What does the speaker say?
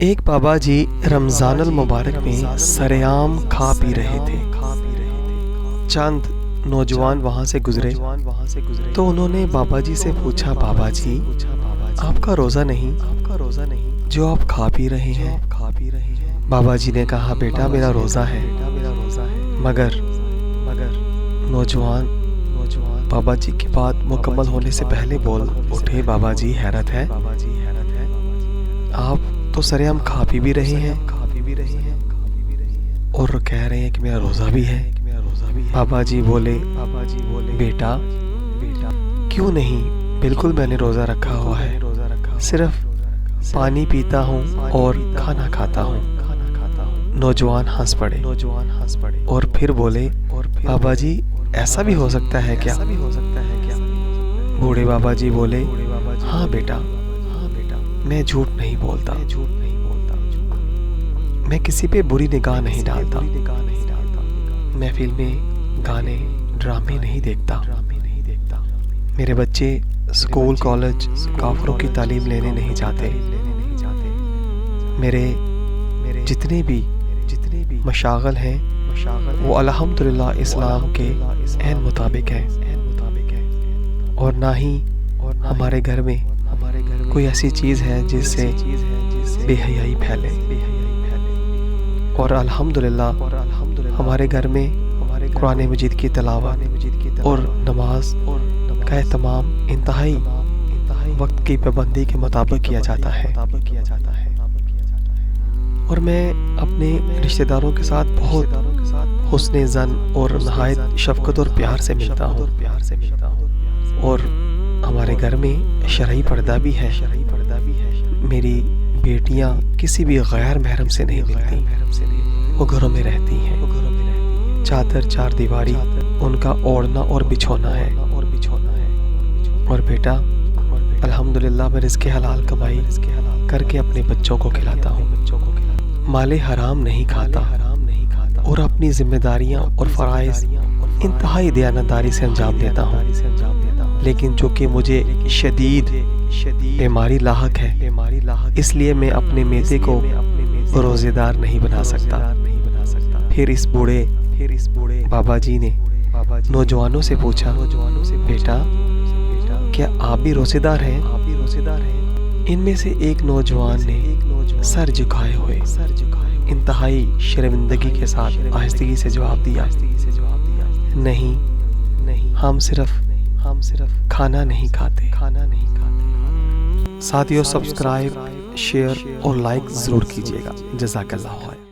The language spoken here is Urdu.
ایک بابا جی رمضان المبارک میں سرعام کھا پی رہے تھے۔ چند نوجوان وہاں سے گزرے تو انہوں نے بابا جی سے پوچھا، بابا جی آپ کا روزہ نہیں جو آپ کھا پی رہے ہیں؟ بابا جی نے کہا، بیٹا میرا روزہ ہے، مگر نوجوان بابا جی کی بات مکمل ہونے سے پہلے بول اٹھے، بابا جی حیرت ہے، آپ تو سرعام کھا پی بھی رہے ہیں اور کہہ رہے ہیں کہ میرا روزہ بھی ہے۔ بابا جی بولے، بیٹا کیوں نہیں، بالکل میں نے روزہ رکھا ہوا ہے، صرف پانی پیتا ہوں اور کھانا کھاتا ہوں۔ نوجوان ہنس پڑے اور پھر بولے، بابا جی ایسا بھی ہو سکتا ہے کیا؟ بوڑھے بابا جی بولے، ہاں بیٹا، میں جھوٹ نہیں بولتا، میں کسی پہ بری نگاہ نہیں ڈالتا، محفل میں گانے ڈرامے نہیں دیکھتا، میرے بچے اسکول کالج کافروں کی تعلیم لینے نہیں جاتے، میرے جتنے بھی مشاغل ہیں وہ الحمدللہ اسلام کے عین مطابق ہیں، اور نہ ہی ہمارے گھر میں کوئی ایسی چیز ہے جس سے بے حیائی پھیلے، اور الحمدللہ ہمارے گھر میں قرآن مجید کی تلاوت اور نماز کا اہتمام انتہائی وقت کی پابندی کے مطابق کیا جاتا ہے، اور میں اپنے رشتہ داروں کے ساتھ بہت حسن ظن اور نہایت شفقت اور پیار سے ملتا ہوں، اور ہمارے گھر میں شرعی پردہ بھی ہے، میری بیٹیاں کسی بھی غیر محرم سے نہیں ملتی، وہ گھروں میں رہتی ہیں، چادر چار دیواری ان کا اوڑھنا اور بچھونا ہے، اور بیٹا الحمدللہ میں رزق حلال کمائی کر کے اپنے بچوں کو کھلاتا ہوں، مال حرام نہیں کھاتا، اور اپنی ذمہ داریاں اور فرائض انتہائی دیانتداری سے انجام دیتا ہوں، لیکن چونکہ مجھے شدید بیماری لاحق ہے اس لیے میں اپنے میدے کو روزے دار نہیں بنا سکتا۔ پھر اس بوڑھے بابا جی نے نوجوانوں سے پوچھا، بیٹا کیا آپ بھی روزے دار ہیں؟ ان میں سے ایک نوجوان نے سر جھکائے ہوئے انتہائی شرمندگی کے ساتھ آہستگی سے جواب دیا، نہیں، ہم صرف کھانا نہیں کھاتے۔ ساتھیو سبسکرائب، شیئر اور لائک ضرور کیجیے گا۔ جزاک اللہ خیر۔